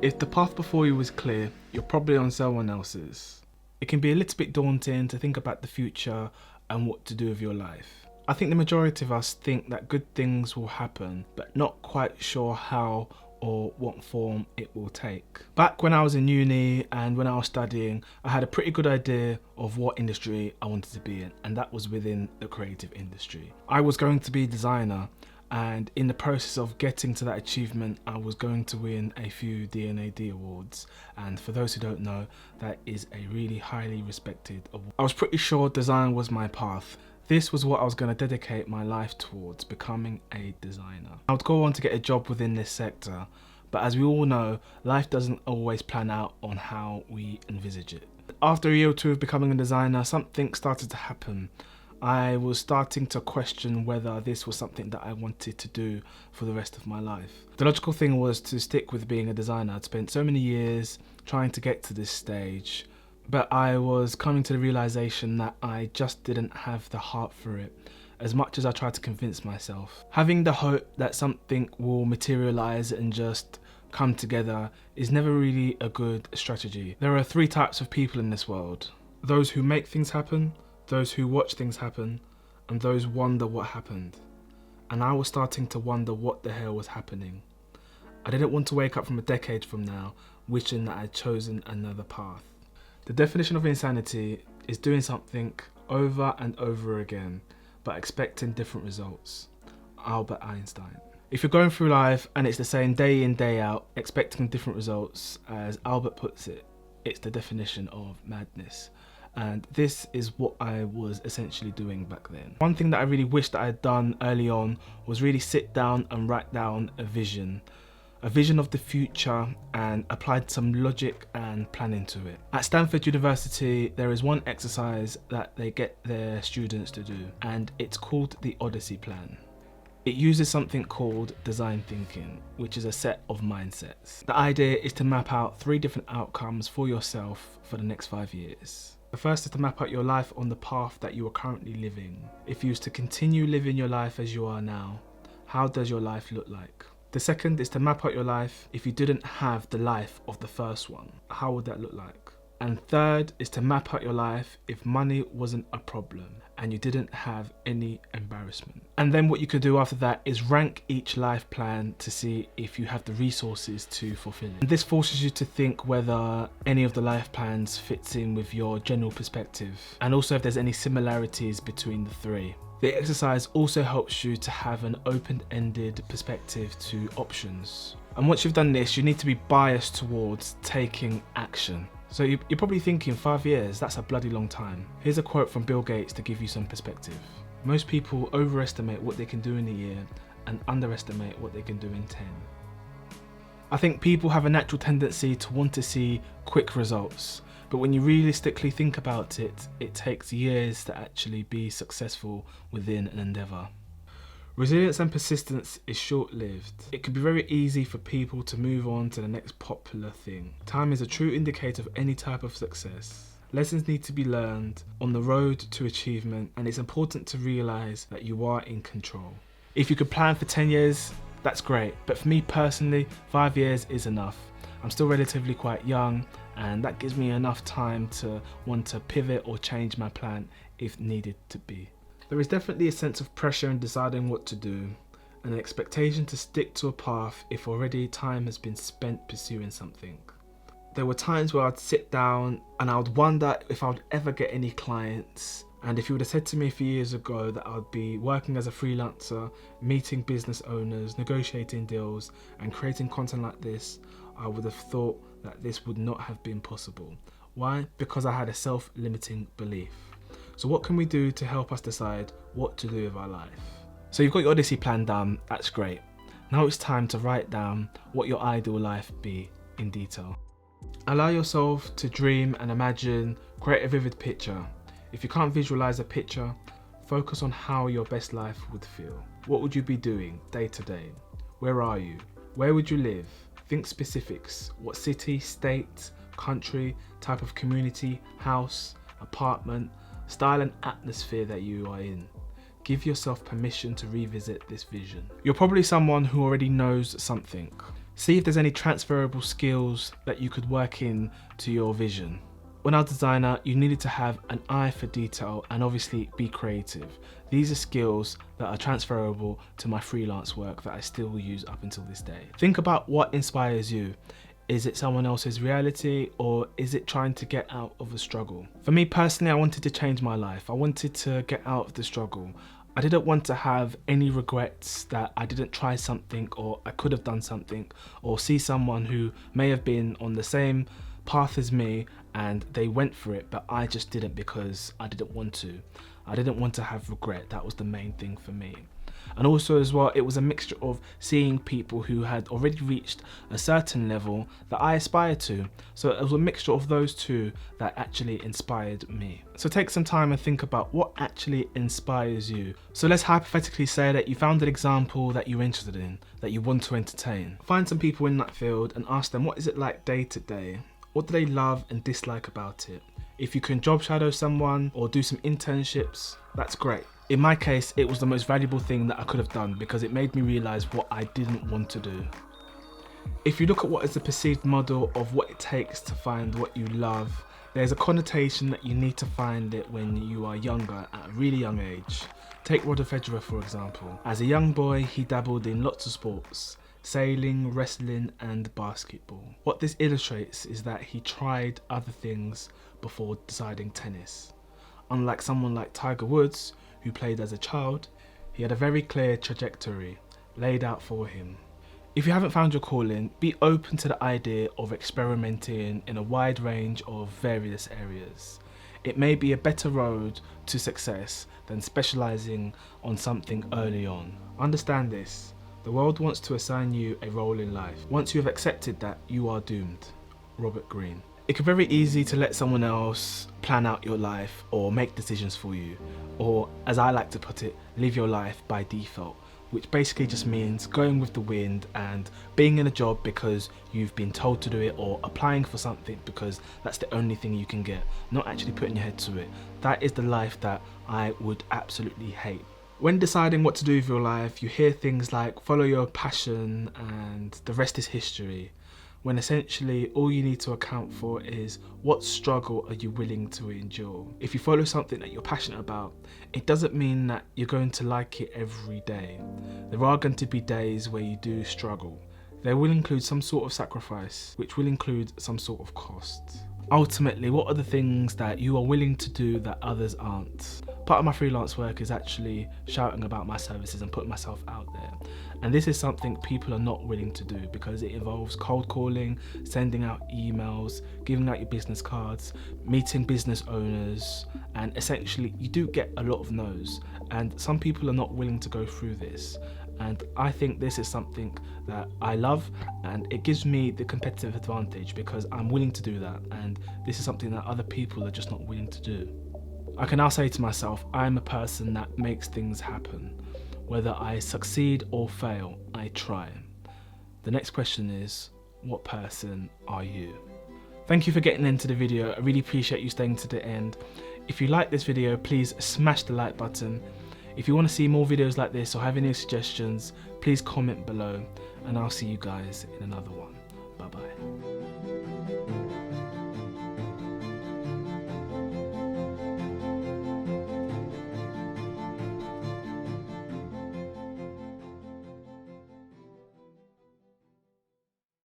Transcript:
If the path before you was clear, you're probably on someone else's. It can be a little bit daunting to think about the future and what to do with your life. I think the majority of us think that good things will happen, but not quite sure how or what form it will take. Back when I was in uni and when I was studying, I had a pretty good idea of what industry I wanted to be in, and that was within the creative industry. I was going to be a designer, and in the process of getting to that achievement, I was going to win a few D&AD awards, and for those who don't know, that is a really highly respected award. I was pretty sure design was my path. This was what I was going to dedicate my life towards, becoming a designer. I would go on to get a job within this sector, but as we all know, life doesn't always plan out on how we envisage it. After a year or two of becoming a designer, something started to happen. I was starting to question whether this was something that I wanted to do for the rest of my life. The logical thing was to stick with being a designer. I'd spent so many years trying to get to this stage, but I was coming to the realization that I just didn't have the heart for it, as much as I tried to convince myself. Having the hope that something will materialize and just come together is never really a good strategy. There are three types of people in this world: those who make things happen, those who watch things happen, and those wonder what happened. And I was starting to wonder what the hell was happening. I didn't want to wake up from a decade from now wishing that I'd chosen another path. The definition of insanity is doing something over and over again, but expecting different results. Albert Einstein. If you're going through life and it's the same day in, day out, expecting different results, as Albert puts it, it's the definition of madness. And this is what I was essentially doing back then. One thing that I really wished that I had done early on was really sit down and write down a vision of the future, and applied some logic and planning to it. At Stanford University, there is one exercise that they get their students to do, and it's called the Odyssey plan. It uses something called design thinking, which is a set of mindsets. The idea is to map out 3 different outcomes for yourself for the next 5 years. The first is to map out your life on the path that you are currently living. If you was to continue living your life as you are now, how does your life look like? The second is to map out your life if you didn't have the life of the first one. How would that look like? And third is to map out your life if money wasn't a problem and you didn't have any embarrassment. And then what you could do after that is rank each life plan to see if you have the resources to fulfill it. And this forces you to think whether any of the life plans fits in with your general perspective, and also if there's any similarities between the 3. The exercise also helps you to have an open-ended perspective to options. And once you've done this, you need to be biased towards taking action. So you're probably thinking 5 years, that's a bloody long time. Here's a quote from Bill Gates to give you some perspective. Most people overestimate what they can do in a year and underestimate what they can do in 10. I think people have a natural tendency to want to see quick results. But when you realistically think about it, it takes years to actually be successful within an endeavour. Resilience and persistence is short-lived. It can be very easy for people to move on to the next popular thing. Time is a true indicator of any type of success. Lessons need to be learned on the road to achievement, and it's important to realise that you are in control. If you could plan for 10 years, that's great. But for me personally, 5 years is enough. I'm still relatively quite young, and that gives me enough time to want to pivot or change my plan if needed to be. There is definitely a sense of pressure in deciding what to do, and an expectation to stick to a path if already time has been spent pursuing something. There were times where I'd sit down and I would wonder if I would ever get any clients, and if you would have said to me a few years ago that I would be working as a freelancer, meeting business owners, negotiating deals and creating content like this, I would have thought that this would not have been possible. Why? Because I had a self-limiting belief. So what can we do to help us decide what to do with our life? So you've got your Odyssey plan done, that's great. Now it's time to write down what your ideal life be in detail. Allow yourself to dream and imagine, create a vivid picture. If you can't visualize a picture, focus on how your best life would feel. What would you be doing day to day? Where are you? Where would you live? Think specifics. What city, state, country, type of community, house, apartment, style and atmosphere that you are in. Give yourself permission to revisit this vision. You're probably someone who already knows something. See if there's any transferable skills that you could work in to your vision. When I was a designer, you needed to have an eye for detail and obviously be creative. These are skills that are transferable to my freelance work that I still use up until this day. Think about what inspires you. Is it someone else's reality, or is it trying to get out of a struggle? For me personally, I wanted to change my life. I wanted to get out of the struggle. I didn't want to have any regrets that I didn't try something, or I could have done something, or see someone who may have been on the same path as me and they went for it, but I just didn't because I didn't want to. I didn't want to have regret. That was the main thing for me. And also as well, it was a mixture of seeing people who had already reached a certain level that I aspired to. So it was a mixture of those two that actually inspired me. So take some time and think about what actually inspires you. So let's hypothetically say that you found an example that you're interested in, that you want to entertain. Find some people in that field and ask them, what is it like day to day? What do they love and dislike about it? If you can job shadow someone or do some internships, that's great. In my case, it was the most valuable thing that I could have done because it made me realise what I didn't want to do. If you look at what is the perceived model of what it takes to find what you love, there's a connotation that you need to find it when you are younger, at a really young age. Take Roger Federer for example. As a young boy, he dabbled in lots of sports. Sailing, wrestling and basketball. What this illustrates is that he tried other things before deciding tennis. Unlike someone like Tiger Woods, who played as a child, he had a very clear trajectory laid out for him. If you haven't found your calling, be open to the idea of experimenting in a wide range of various areas. It may be a better road to success than specialising on something early on. Understand this. The world wants to assign you a role in life. Once you have accepted that, you are doomed. Robert Greene. It can be very easy to let someone else plan out your life or make decisions for you, or as I like to put it, live your life by default, which basically just means going with the wind and being in a job because you've been told to do it, or applying for something because that's the only thing you can get, not actually putting your head to it. That is the life that I would absolutely hate. When deciding what to do with your life, you hear things like follow your passion and the rest is history, when essentially all you need to account for is what struggle are you willing to endure. If you follow something that you're passionate about, it doesn't mean that you're going to like it every day. There are going to be days where you do struggle. There will include some sort of sacrifice, which will include some sort of cost. Ultimately, what are the things that you are willing to do that others aren't? Part of my freelance work is actually shouting about my services and putting myself out there. And this is something people are not willing to do because it involves cold calling, sending out emails, giving out your business cards, meeting business owners, and essentially you do get a lot of no's. And some people are not willing to go through this. And I think this is something that I love, and it gives me the competitive advantage because I'm willing to do that, and this is something that other people are just not willing to do. I can now say to myself, I'm a person that makes things happen. Whether I succeed or fail, I try. The next question is, what person are you? Thank you for getting into the video. I really appreciate you staying to the end. If you like this video, please smash the like button. If you want to see more videos like this or have any suggestions, please comment below, and I'll see you guys in another one. Bye bye.